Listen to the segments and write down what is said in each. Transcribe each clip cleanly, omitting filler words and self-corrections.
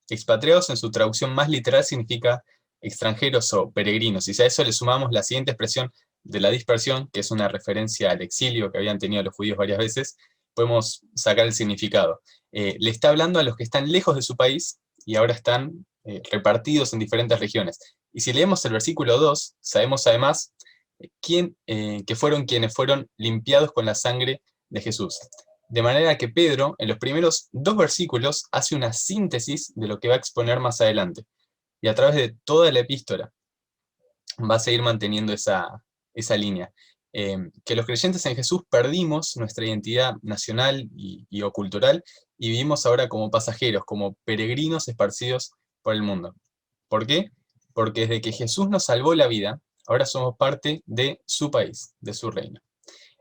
Expatriados en su traducción más literal significa extranjeros o peregrinos, y si a eso le sumamos la siguiente expresión de la dispersión, que es una referencia al exilio que habían tenido los judíos varias veces, podemos sacar el significado. Le está hablando a los que están lejos de su país y ahora están repartidos en diferentes regiones. Y si leemos el versículo 2, sabemos además que fueron quienes fueron limpiados con la sangre de Jesús. De manera que Pedro, en los primeros 2 versículos, hace una síntesis de lo que va a exponer más adelante. Y a través de toda la epístola va a seguir manteniendo esa línea. Que los creyentes en Jesús perdimos nuestra identidad nacional o cultural y vivimos ahora como pasajeros, como peregrinos esparcidos por el mundo. ¿Por qué? Porque desde que Jesús nos salvó la vida, ahora somos parte de su país, de su reino.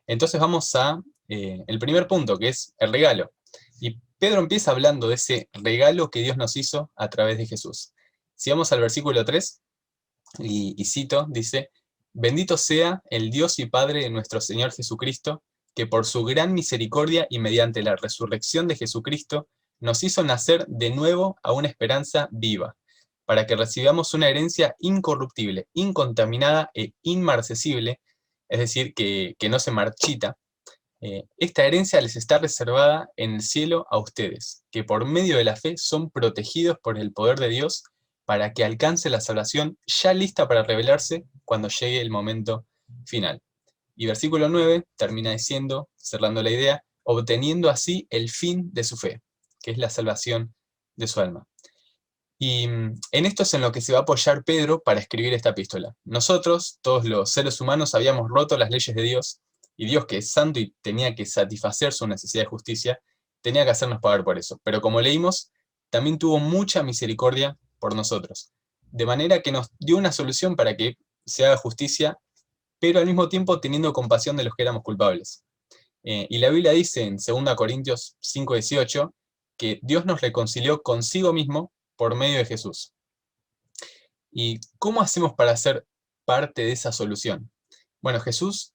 Entonces vamos a el primer punto, que es el regalo. Y Pedro empieza hablando de ese regalo que Dios nos hizo a través de Jesús. Si vamos al versículo 3, y cito, dice, bendito sea el Dios y Padre de nuestro Señor Jesucristo, que por su gran misericordia y mediante la resurrección de Jesucristo, nos hizo nacer de nuevo a una esperanza viva, para que recibamos una herencia incorruptible, incontaminada e inmarcesible, es decir, que no se marchita. Esta herencia les está reservada en el cielo a ustedes, que por medio de la fe son protegidos por el poder de Dios para que alcance la salvación ya lista para revelarse cuando llegue el momento final. Y versículo 9 termina diciendo, cerrando la idea, obteniendo así el fin de su fe, que es la salvación de su alma. Y en esto es en lo que se va a apoyar Pedro para escribir esta epístola. Nosotros, todos los seres humanos, habíamos roto las leyes de Dios, y Dios, que es santo y tenía que satisfacer su necesidad de justicia, tenía que hacernos pagar por eso. Pero como leímos, también tuvo mucha misericordia por nosotros, de manera que nos dio una solución para que se haga justicia, pero al mismo tiempo teniendo compasión de los que éramos culpables. Y la Biblia dice en 2 Corintios 5:18 que Dios nos reconcilió consigo mismo por medio de Jesús. ¿Y cómo hacemos para ser parte de esa solución? Bueno, Jesús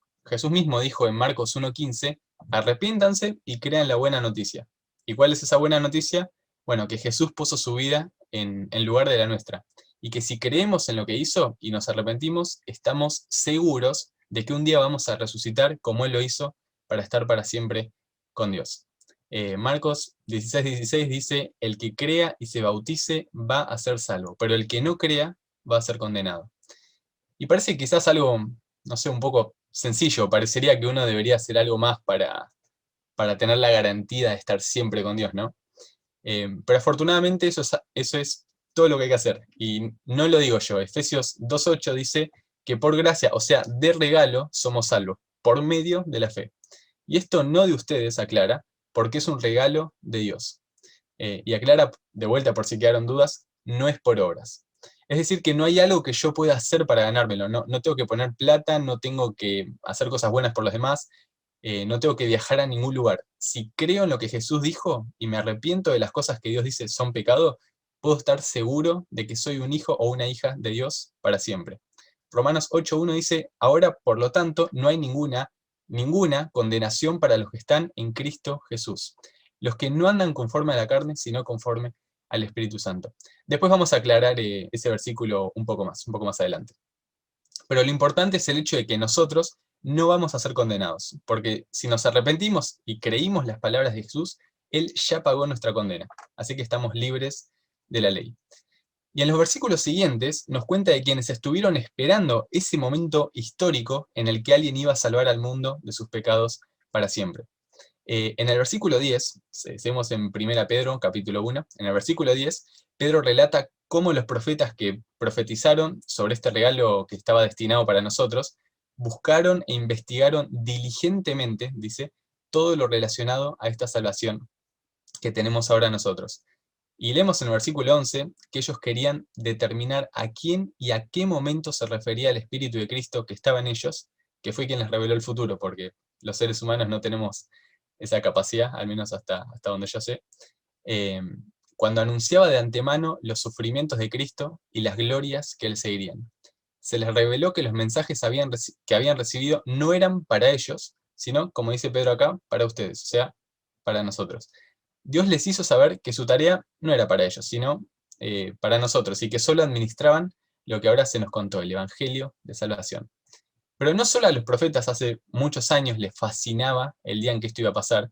mismo dijo en Marcos 1:15, arrepiéntanse y crean la buena noticia. ¿Y cuál es esa buena noticia? Bueno, que Jesús puso su vida en lugar de la nuestra. Y que si creemos en lo que hizo y nos arrepentimos, estamos seguros de que un día vamos a resucitar como Él lo hizo para estar para siempre con Dios. Marcos 16:16 dice, el que crea y se bautice va a ser salvo, pero el que no crea va a ser condenado. Y parece quizás algo, no sé, un poco sencillo, parecería que uno debería hacer algo más para tener la garantía de estar siempre con Dios, ¿no? Pero afortunadamente eso es todo lo que hay que hacer. Y no lo digo yo, Efesios 2:8 dice que por gracia, o sea, de regalo, somos salvos, por medio de la fe. Y esto no de ustedes, aclara, porque es un regalo de Dios. Y aclara, de vuelta por si quedaron dudas, no es por obras. Es decir, que no hay algo que yo pueda hacer para ganármelo, no tengo que poner plata, no tengo que hacer cosas buenas por los demás, no tengo que viajar a ningún lugar. Si creo en lo que Jesús dijo y me arrepiento de las cosas que Dios dice son pecado, puedo estar seguro de que soy un hijo o una hija de Dios para siempre. Romanos 8:1 dice, ahora por lo tanto no hay ninguna condenación para los que están en Cristo Jesús, los que no andan conforme a la carne, sino conforme al Espíritu Santo. Después vamos a aclarar ese versículo un poco más adelante. Pero lo importante es el hecho de que nosotros no vamos a ser condenados, porque si nos arrepentimos y creímos las palabras de Jesús, Él ya pagó nuestra condena, así que estamos libres de la ley. Y en los versículos siguientes nos cuenta de quienes estuvieron esperando ese momento histórico en el que alguien iba a salvar al mundo de sus pecados para siempre. En el versículo 10, seguimos en 1 Pedro, capítulo 1, en el versículo 10, Pedro relata cómo los profetas que profetizaron sobre este regalo que estaba destinado para nosotros, buscaron e investigaron diligentemente, dice, todo lo relacionado a esta salvación que tenemos ahora nosotros. Y leemos en el versículo 11 que ellos querían determinar a quién y a qué momento se refería el Espíritu de Cristo que estaba en ellos, que fue quien les reveló el futuro, porque los seres humanos no tenemos esa capacidad, al menos hasta donde yo sé, eh, cuando anunciaba de antemano los sufrimientos de Cristo y las glorias que él seguirían. Se les reveló que los mensajes que habían recibido no eran para ellos, sino, como dice Pedro acá, para ustedes, o sea, para nosotros. Dios les hizo saber que su tarea no era para ellos, sino para nosotros y que solo administraban lo que ahora se nos contó, el Evangelio de Salvación. Pero no solo a los profetas hace muchos años les fascinaba el día en que esto iba a pasar,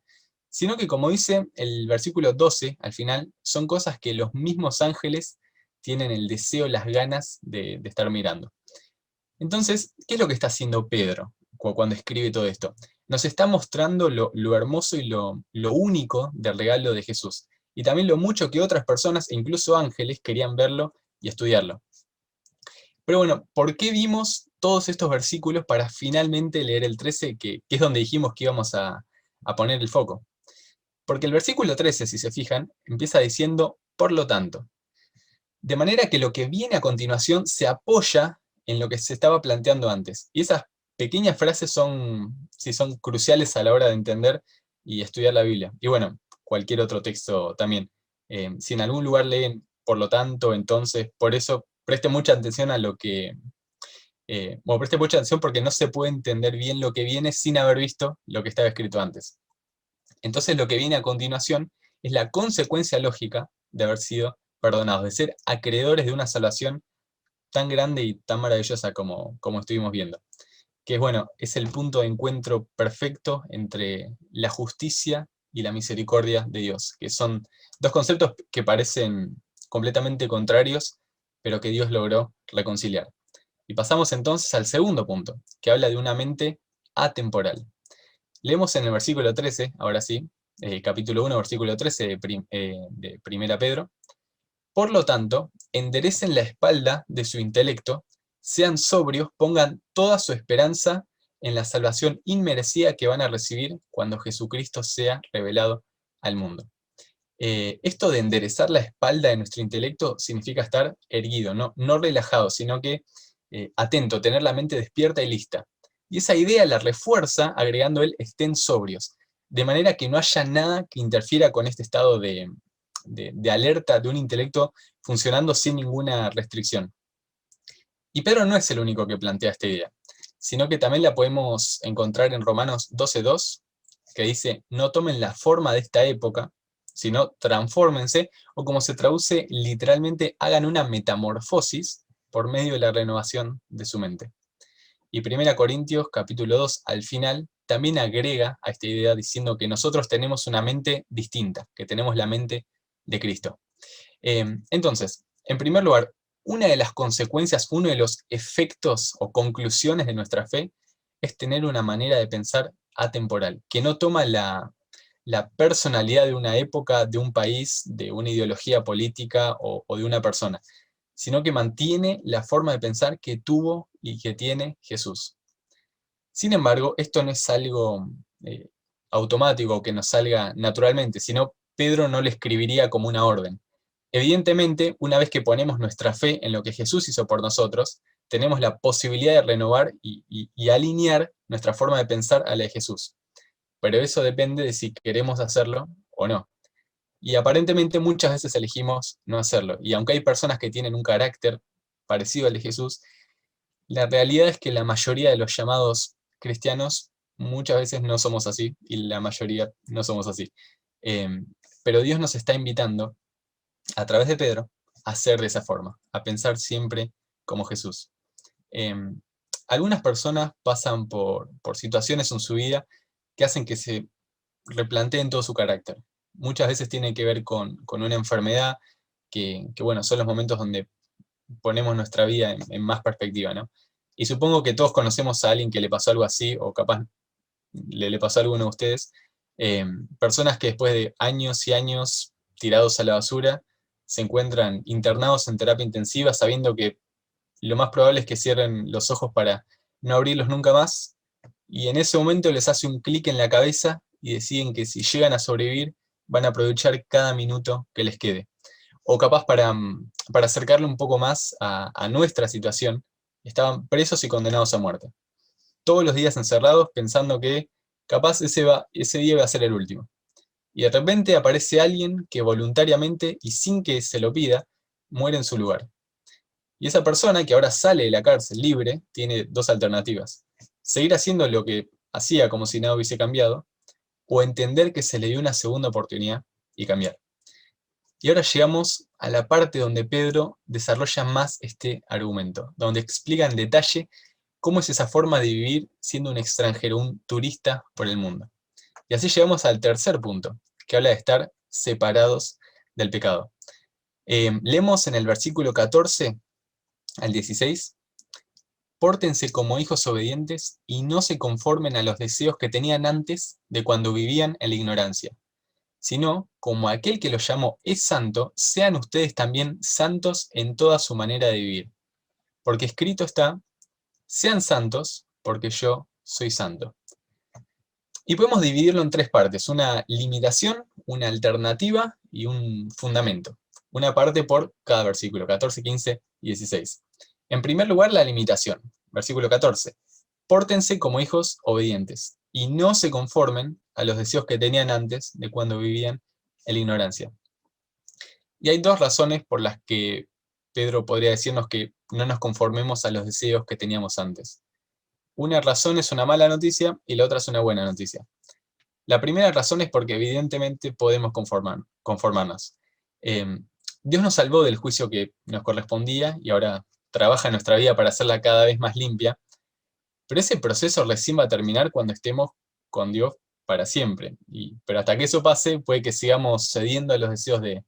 sino que, como dice el versículo 12 al final, son cosas que los mismos ángeles tienen el deseo, las ganas de estar mirando. Entonces, ¿qué es lo que está haciendo Pedro cuando escribe todo esto? Nos está mostrando lo hermoso y lo único del regalo de Jesús, y también lo mucho que otras personas, e incluso ángeles, querían verlo y estudiarlo. Pero bueno, ¿por qué vimos todos estos versículos para finalmente leer el 13, que es donde dijimos que íbamos a poner el foco? Porque el versículo 13, si se fijan, empieza diciendo, por lo tanto. De manera que lo que viene a continuación se apoya en lo que se estaba planteando antes. Y esas pequeñas frases sí, son cruciales a la hora de entender y estudiar la Biblia. Y bueno, cualquier otro texto también. Si en algún lugar leen, por lo tanto, entonces, por eso, preste mucha atención a lo que... bueno, preste mucha atención porque no se puede entender bien lo que viene sin haber visto lo que estaba escrito antes. Entonces lo que viene a continuación es la consecuencia lógica de haber sido perdonados, de ser acreedores de una salvación tan grande y tan maravillosa como estuvimos viendo. Que bueno, es el punto de encuentro perfecto entre la justicia y la misericordia de Dios, que son dos conceptos que parecen completamente contrarios, pero que Dios logró reconciliar. Y pasamos entonces al segundo punto, que habla de una mente atemporal. Leemos en el versículo 13, ahora sí, capítulo 1, versículo 13 de Primera Pedro. Por lo tanto, enderecen la espalda de su intelecto, sean sobrios, pongan toda su esperanza en la salvación inmerecida que van a recibir cuando Jesucristo sea revelado al mundo. Esto de enderezar la espalda de nuestro intelecto significa estar erguido, no relajado, sino que atento, tener la mente despierta y lista. Y esa idea la refuerza agregando el estén sobrios, de manera que no haya nada que interfiera con este estado de alerta de un intelecto funcionando sin ninguna restricción. Y Pedro no es el único que plantea esta idea, sino que también la podemos encontrar en Romanos 12:2, que dice, no tomen la forma de esta época, sino transfórmense, o como se traduce literalmente, hagan una metamorfosis por medio de la renovación de su mente. Y 1 Corintios capítulo 2 al final también agrega a esta idea diciendo que nosotros tenemos una mente distinta, que tenemos la mente de Cristo. Entonces, en primer lugar, una de las consecuencias, uno de los efectos o conclusiones de nuestra fe es tener una manera de pensar atemporal, que no toma la personalidad de una época, de un país, de una ideología política o de una persona, sino que mantiene la forma de pensar que tuvo y que tiene Jesús. Sin embargo, esto no es algo automático o que nos salga naturalmente, sino Pedro no lo escribiría como una orden. Evidentemente, una vez que ponemos nuestra fe en lo que Jesús hizo por nosotros, tenemos la posibilidad de renovar y alinear nuestra forma de pensar a la de Jesús. Pero eso depende de si queremos hacerlo o no. Y aparentemente muchas veces elegimos no hacerlo. Y aunque hay personas que tienen un carácter parecido al de Jesús, la realidad es que la mayoría de los llamados cristianos muchas veces no somos así, y la mayoría no somos así. Eh, pero Dios nos está invitando, a través de Pedro, a ser de esa forma, a pensar siempre como Jesús. Eh, Algunas personas pasan por situaciones en su vida que hacen que se replanteen todo su carácter. Muchas veces tiene que ver con una enfermedad bueno, son los momentos donde ponemos nuestra vida en más perspectiva, ¿no? Y supongo que todos conocemos a alguien que le pasó algo así, o capaz le pasó a alguno de ustedes, personas que después de años y años tirados a la basura, se encuentran internados en terapia intensiva sabiendo que lo más probable es que cierren los ojos para no abrirlos nunca más, y en ese momento les hace un clic en la cabeza y deciden que si llegan a sobrevivir, van a aprovechar cada minuto que les quede. O capaz para acercarle un poco más a nuestra situación, estaban presos y condenados a muerte. Todos los días encerrados pensando que capaz ese día iba a ser el último. Y de repente aparece alguien que voluntariamente y sin que se lo pida, muere en su lugar. Y esa persona que ahora sale de la cárcel libre tiene dos alternativas. Seguir haciendo lo que hacía como si nada hubiese cambiado, o entender que se le dio una segunda oportunidad y cambiar. Y ahora llegamos a la parte donde Pedro desarrolla más este argumento, donde explica en detalle cómo es esa forma de vivir siendo un extranjero, un turista por el mundo. Y así llegamos al tercer punto, que habla de estar separados del pecado. Leemos en el versículo 14 al 16: Pórtense como hijos obedientes y no se conformen a los deseos que tenían antes de cuando vivían en la ignorancia, sino, como aquel que los llamó es santo, sean ustedes también santos en toda su manera de vivir. Porque escrito está: sean santos, porque yo soy santo. Y podemos dividirlo en tres partes: una limitación, una alternativa y un fundamento. Una parte por cada versículo, 14, 15 y 16. En primer lugar, la limitación. Versículo 14. Pórtense como hijos obedientes y no se conformen a los deseos que tenían antes de cuando vivían en la ignorancia. Y hay dos razones por las que Pedro podría decirnos que no nos conformemos a los deseos que teníamos antes. Una razón es una mala noticia y la otra es una buena noticia. La primera razón es porque evidentemente podemos conformarnos. Dios nos salvó del juicio que nos correspondía y ahora trabaja en nuestra vida para hacerla cada vez más limpia, pero ese proceso recién va a terminar cuando estemos con Dios para siempre. Pero hasta que eso pase, puede que sigamos cediendo a los deseos de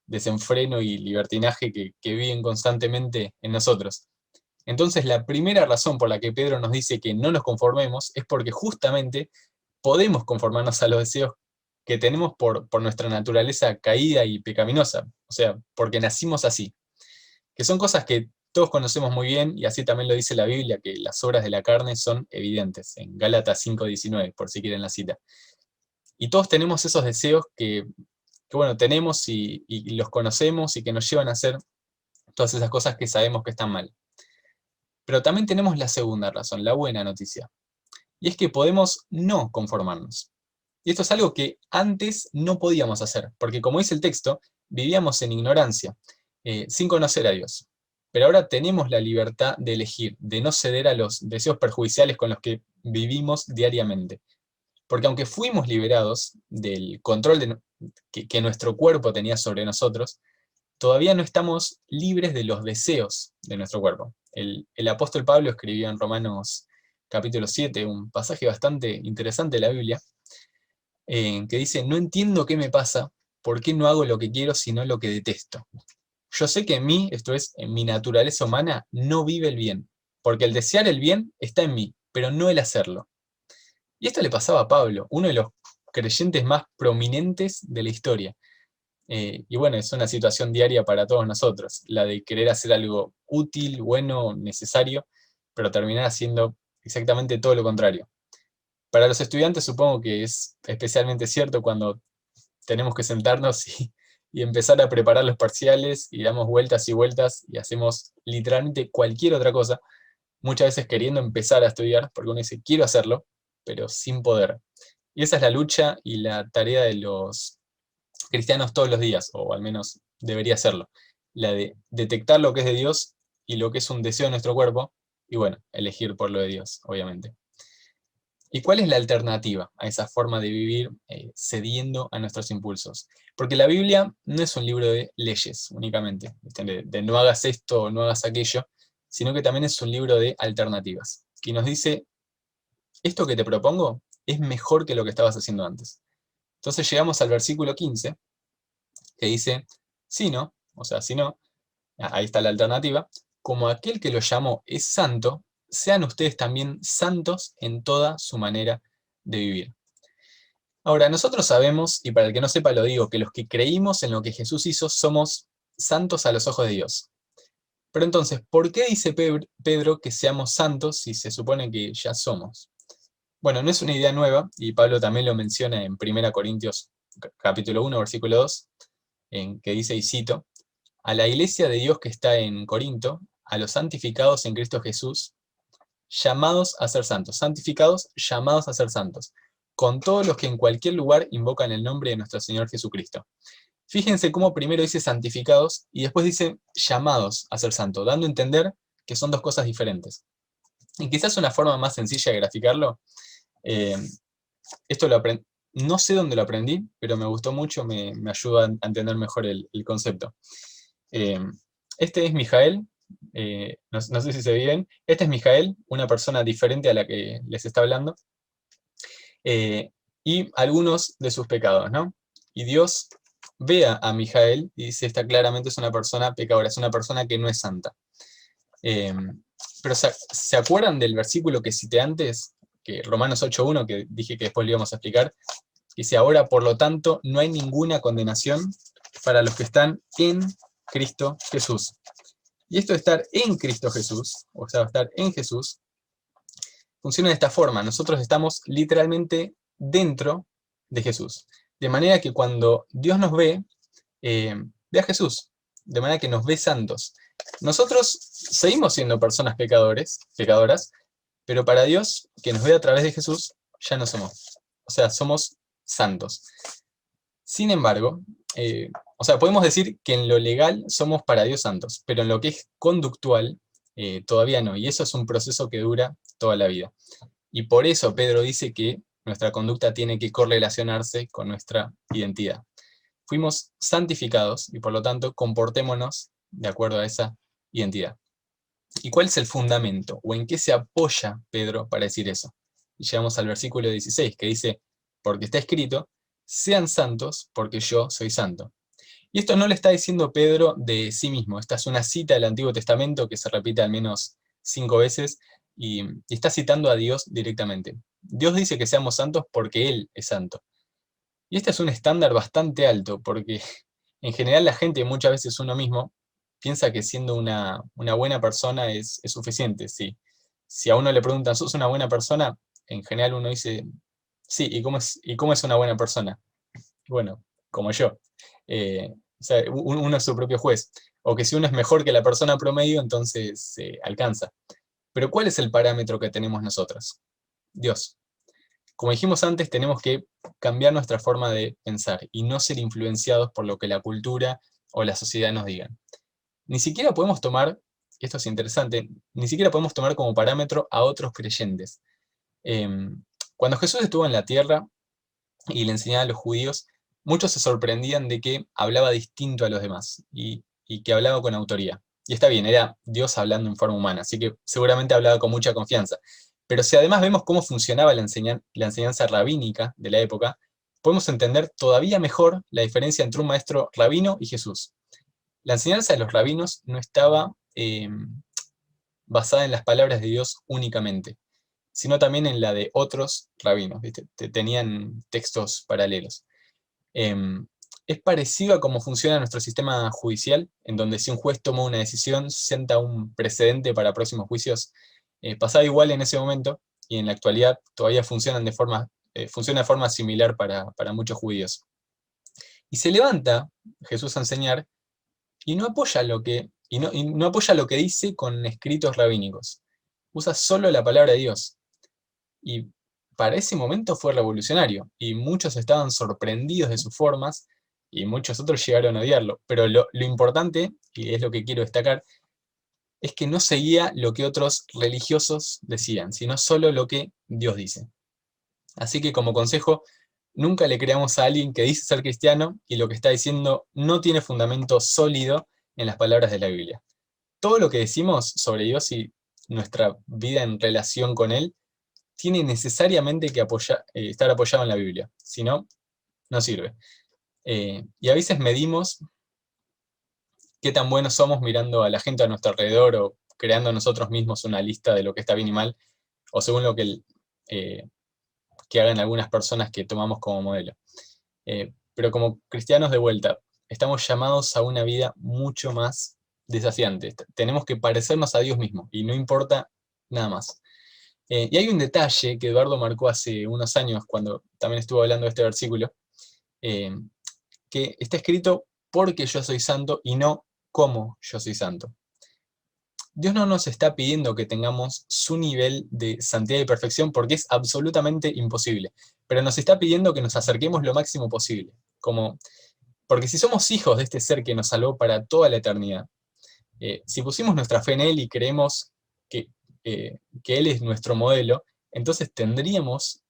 desenfreno y libertinaje que viven constantemente en nosotros. Entonces, la primera razón por la que Pedro nos dice que no nos conformemos es porque justamente podemos conformarnos a los deseos que tenemos por nuestra naturaleza caída y pecaminosa, o sea, porque nacimos así, que son cosas que todos conocemos muy bien, y así también lo dice la Biblia, que las obras de la carne son evidentes, en Gálatas 5:19, por si quieren la cita. Y todos tenemos esos deseos que bueno, tenemos y los conocemos y que nos llevan a hacer todas esas cosas que sabemos que están mal. Pero también tenemos la segunda razón, la buena noticia, y es que podemos no conformarnos. Y esto es algo que antes no podíamos hacer, porque como dice el texto, vivíamos en ignorancia, sin conocer a Dios. Pero ahora tenemos la libertad de elegir, de no ceder a los deseos perjudiciales con los que vivimos diariamente. Porque aunque fuimos liberados del control que nuestro cuerpo tenía sobre nosotros, todavía no estamos libres de los deseos de nuestro cuerpo. El apóstol Pablo escribió en Romanos capítulo 7, un pasaje bastante interesante de la Biblia, que dice: no entiendo qué me pasa, por qué no hago lo que quiero sino lo que detesto. Yo sé que en mí, esto es, en mi naturaleza humana, no vive el bien, porque el desear el bien está en mí, pero no el hacerlo. Y esto le pasaba a Pablo, uno de los creyentes más prominentes de la historia. Y bueno, es una situación diaria para todos nosotros, la de querer hacer algo útil, bueno, necesario, pero terminar haciendo exactamente todo lo contrario. Para los estudiantes supongo que es especialmente cierto cuando tenemos que sentarnos y empezar a preparar los parciales y damos vueltas y vueltas y hacemos literalmente cualquier otra cosa, muchas veces queriendo empezar a estudiar, porque uno dice quiero hacerlo, pero sin poder. Y esa es la lucha y la tarea de los cristianos todos los días, o al menos debería serlo, la de detectar lo que es de Dios y lo que es un deseo de nuestro cuerpo, y bueno, elegir por lo de Dios, obviamente. ¿Y cuál es la alternativa a esa forma de vivir cediendo a nuestros impulsos? Porque la Biblia no es un libro de leyes únicamente, de no hagas esto o no hagas aquello, sino que también es un libro de alternativas, que nos dice: esto que te propongo es mejor que lo que estabas haciendo antes. Entonces llegamos al versículo 15, que dice: si no, o sea, si no, ahí está la alternativa, como aquel que lo llamó es santo, sean ustedes también santos en toda su manera de vivir. Ahora, nosotros sabemos, y para el que no sepa lo digo, que los que creímos en lo que Jesús hizo somos santos a los ojos de Dios. Pero entonces, ¿por qué dice Pedro que seamos santos si se supone que ya somos? Bueno, no es una idea nueva, y Pablo también lo menciona en 1 Corintios capítulo 1, versículo 2, en que dice, y cito: a la iglesia de Dios que está en Corinto, a los santificados en Cristo Jesús, llamados a ser santos, santificados, llamados a ser santos, con todos los que en cualquier lugar invocan el nombre de nuestro Señor Jesucristo. Fíjense cómo primero dice santificados y después dice llamados a ser santos, dando a entender que son dos cosas diferentes. Y quizás una forma más sencilla de graficarlo, esto no sé dónde lo aprendí, pero me gustó mucho, me ayuda a entender mejor el concepto. Eh, este es Mijael, no sé si se ve bien. Este es Mijael, una persona diferente a la que les está hablando, y algunos de sus pecados, ¿no? Y Dios ve a Mijael y dice, esta claramente es una persona pecadora, es una persona que no es santa. Eh, pero ¿se acuerdan del versículo que cité antes? Que Romanos 8.1, que dije que después lo íbamos a explicar, dice, ahora por lo tanto no hay ninguna condenación para los que están en Cristo Jesús. Y esto de estar en Cristo Jesús, o sea, estar en Jesús, funciona de esta forma. Nosotros estamos literalmente dentro de Jesús. De manera que cuando Dios nos ve a Jesús, de manera que nos ve santos. Nosotros seguimos siendo personas pecadoras, pero para Dios, que nos ve a través de Jesús, ya no somos. O sea, somos santos. Sin embargo, o sea, podemos decir que en lo legal somos para Dios santos, pero en lo que es conductual, todavía no. Y eso es un proceso que dura toda la vida. Y por eso Pedro dice que nuestra conducta tiene que correlacionarse con nuestra identidad. Fuimos santificados y por lo tanto comportémonos de acuerdo a esa identidad. ¿Y cuál es el fundamento? ¿O en qué se apoya Pedro para decir eso? Y llegamos al versículo 16 que dice, porque está escrito, sean santos porque yo soy santo. Y esto no le está diciendo Pedro de sí mismo. Esta es una cita del Antiguo Testamento que se repite al menos 5 veces y está citando a Dios directamente. Dios dice que seamos santos porque Él es santo. Y este es un estándar bastante alto porque en general la gente, muchas veces uno mismo, piensa que siendo una buena persona es suficiente. Sí. Si a uno le preguntan, ¿sos una buena persona? En general uno dice, sí, ¿y cómo es una buena persona? Bueno, como yo. O sea, uno es su propio juez. O que si uno es mejor que la persona promedio, entonces se alcanza. Pero ¿cuál es el parámetro que tenemos nosotros? Dios. Como dijimos antes, tenemos que cambiar nuestra forma de pensar y no ser influenciados por lo que la cultura o la sociedad nos digan. Ni siquiera podemos tomar, esto es interesante, ni siquiera podemos tomar como parámetro a otros creyentes. Eh, Cuando Jesús estuvo en la tierra y le enseñaba a los judíos, muchos se sorprendían de que hablaba distinto a los demás y que hablaba con autoridad. Y está bien, era Dios hablando en forma humana, así que seguramente hablaba con mucha confianza. Pero si además vemos cómo funcionaba la enseñanza rabínica de la época, podemos entender todavía mejor la diferencia entre un maestro rabino y Jesús. La enseñanza de los rabinos no estaba basada en las palabras de Dios únicamente, sino también en la de otros rabinos, ¿viste? Tenían textos paralelos. Es parecido a cómo funciona nuestro sistema judicial, en donde si un juez toma una decisión, sienta un precedente para próximos juicios. Pasaba igual en ese momento, y en la actualidad todavía funciona de forma similar para muchos judíos. Y se levanta Jesús a enseñar, y no apoya lo que dice con escritos rabínicos. Usa solo la palabra de Dios. Y para ese momento fue revolucionario, y muchos estaban sorprendidos de sus formas, y muchos otros llegaron a odiarlo. Pero lo importante, y es lo que quiero destacar, es que no seguía lo que otros religiosos decían, sino solo lo que Dios dice. Así que como consejo, nunca le creamos a alguien que dice ser cristiano y lo que está diciendo no tiene fundamento sólido en las palabras de la Biblia. Todo lo que decimos sobre Dios y nuestra vida en relación con Él tiene necesariamente que estar apoyado en la Biblia, si no, no sirve. Y a veces medimos qué tan buenos somos mirando a la gente a nuestro alrededor o creando nosotros mismos una lista de lo que está bien y mal, o según lo que hagan algunas personas que tomamos como modelo. Pero como cristianos de vuelta, estamos llamados a una vida mucho más desafiante. Tenemos que parecernos a Dios mismo y no importa nada más. Y hay un detalle que Eduardo marcó hace unos años cuando también estuvo hablando de este versículo, eh, que está escrito porque yo soy santo y no como yo soy santo. Dios no nos está pidiendo que tengamos su nivel de santidad y perfección porque es absolutamente imposible, pero nos está pidiendo que nos acerquemos lo máximo posible, porque si somos hijos de este ser que nos salvó para toda la eternidad, si pusimos nuestra fe en Él y creemos que, que Él es nuestro modelo, entonces tendríamos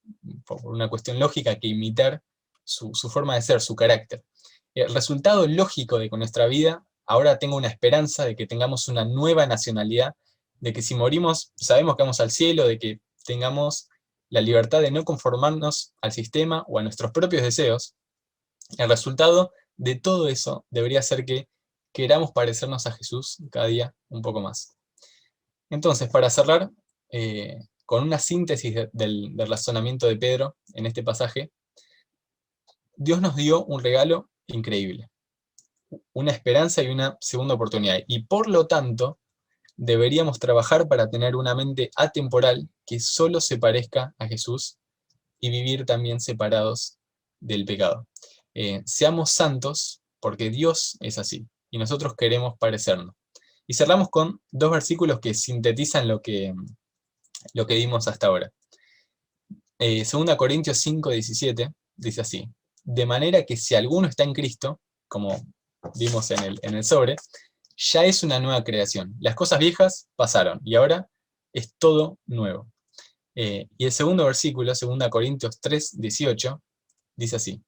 por una cuestión lógica, que imitar su forma de ser, su carácter. El resultado lógico de que nuestra vida ahora tenga una esperanza de que tengamos una nueva nacionalidad, de que si morimos sabemos que vamos al cielo, de que tengamos la libertad de no conformarnos al sistema o a nuestros propios deseos. El resultado de todo eso debería ser que queramos parecernos a Jesús cada día un poco más. Entonces, para cerrar, con una síntesis del razonamiento de Pedro en este pasaje, Dios nos dio un regalo increíble, una esperanza y una segunda oportunidad, y por lo tanto deberíamos trabajar para tener una mente atemporal que solo se parezca a Jesús y vivir también separados del pecado. Seamos santos porque Dios es así y nosotros queremos parecernos. Y cerramos con 2 versículos que sintetizan lo que vimos hasta ahora. 2 Corintios 5:17 dice así: de manera que si alguno está en Cristo, como vimos en el sobre, ya es una nueva creación. Las cosas viejas pasaron y ahora es todo nuevo. Y el segundo versículo, 2 Corintios 3:18, dice así: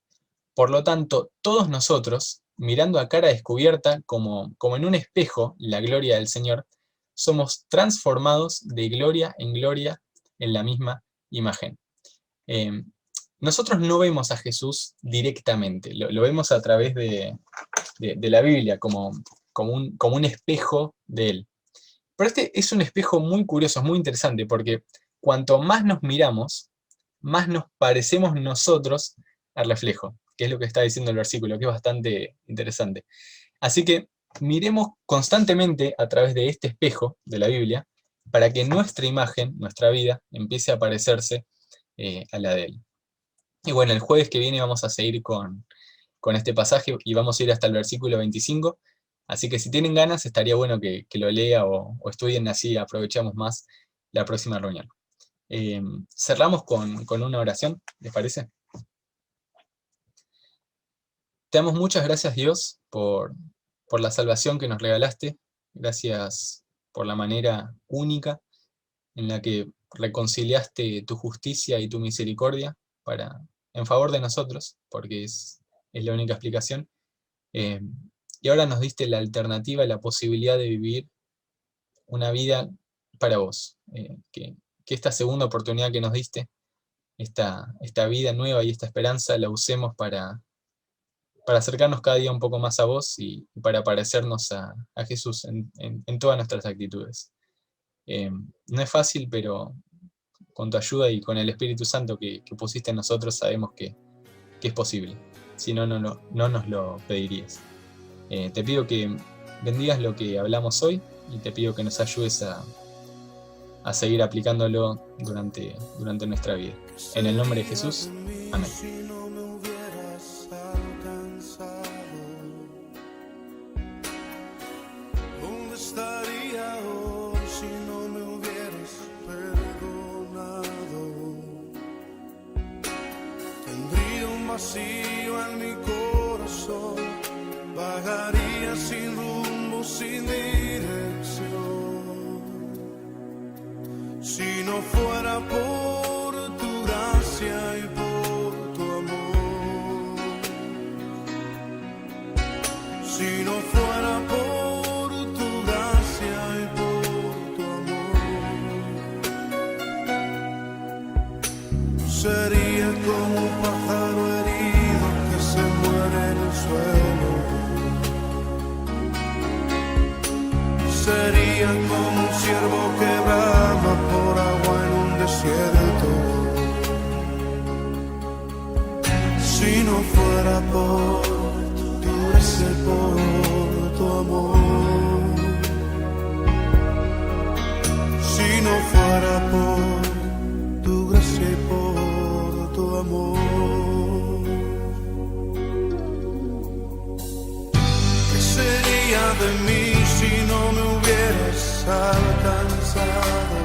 por lo tanto, todos nosotros, mirando a cara descubierta como en un espejo la gloria del Señor, somos transformados de gloria en gloria en la misma imagen. Nosotros no vemos a Jesús directamente, lo vemos a través de la Biblia, como un espejo de Él. Pero este es un espejo muy curioso, muy interesante, porque cuanto más nos miramos, más nos parecemos nosotros al reflejo, que es lo que está diciendo el versículo, que es bastante interesante. Así que miremos constantemente a través de este espejo de la Biblia, para que nuestra imagen, nuestra vida, empiece a parecerse a la de Él. Y bueno, el jueves que viene vamos a seguir con este pasaje y vamos a ir hasta el versículo 25, así que si tienen ganas estaría bueno que lo lea o estudien, así aprovechamos más la próxima reunión. Cerramos con una oración, ¿les parece? Te damos muchas gracias, Dios, por la salvación que nos regalaste. Gracias por la manera única en la que reconciliaste tu justicia y tu misericordia en favor de nosotros, porque es la única explicación. Y ahora nos diste la alternativa, la posibilidad de vivir una vida para vos. Que esta segunda oportunidad que nos diste, esta vida nueva y esta esperanza, la usemos para acercarnos cada día un poco más a vos y para parecernos a Jesús en todas nuestras actitudes. No es fácil, pero con tu ayuda y con el Espíritu Santo que pusiste en nosotros, sabemos que es posible. Si no, no nos lo pedirías. Te pido que bendigas lo que hablamos hoy y te pido que nos ayudes a seguir aplicándolo durante nuestra vida. En el nombre de Jesús, amén. Vacío en mi corazón, vagaría sin rumbo, sin dirección. Si no fuera por tu gracia y por tu amor, si no fuera por tu gracia y por tu amor, sería como un pájaro suelo, sería como un ciervo que brama por agua en un desierto. Si no fuera por tu gracia y por tu amor, si no fuera por tu gracia y por tu amor, de mí si no me hubieras alcanzado.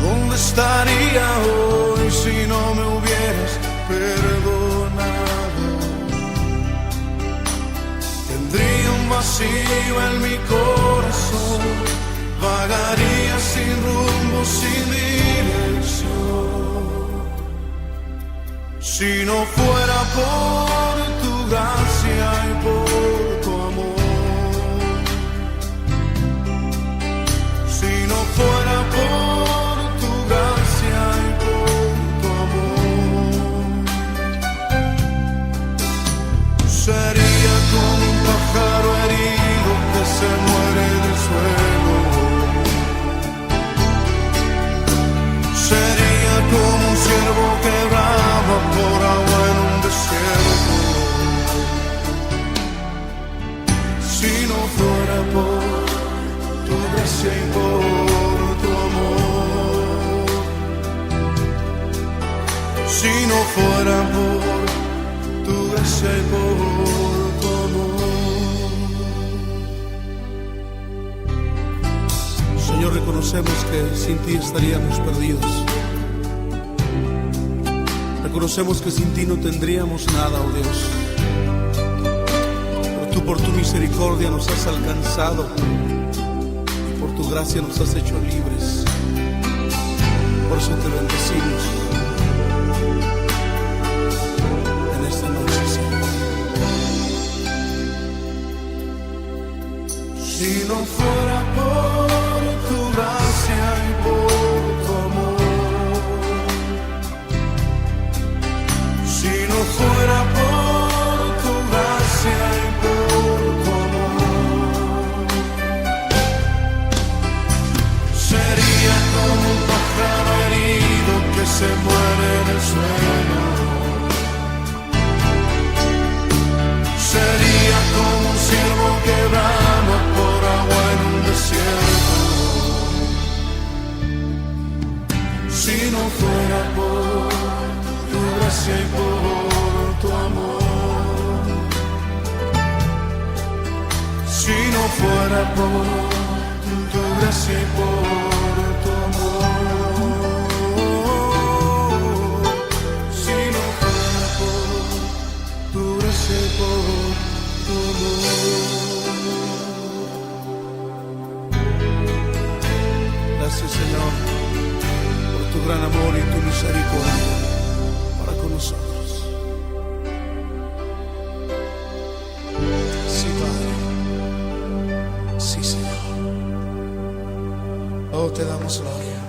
¿Dónde estaría hoy si no me hubieras perdonado? Tendría un vacío en mi corazón, vagaría sin rumbo, sin dirección. Si no fuera por tu gracia y por tu amor, si no fuera por tu gracia y por tu amor, sería como un pájaro herido que se muere en el suelo. Sería como un ciervo que brama por agua en un desierto. Si no fuera por tu gracia y por tu amor, si no fuera por tu gracia y por tu amor. Señor, reconocemos que sin ti estaríamos perdidos. Reconocemos que sin ti no tendríamos nada, oh Dios. Pero tú por tu misericordia nos has alcanzado y por tu gracia nos has hecho libres. Por eso te bendecimos en esta noche, Señor. Si no fuera por tu gracia y por tu amor, si no fuera por tu gracia y por tu amor, sería como un pájaro herido que se muere en el suelo. Sería como un ciervo que brama por agua en un desierto. Si no fuera por tu gracia y por tu amor, si no fuera por tu gracia y por tu amor, si no fuera por tu gracia y por tu amor. Gracias, Señor, por tu gran amor y tu misericordia para con nosotros. Sí, Padre. Sí, Señor. Oh, te damos gloria.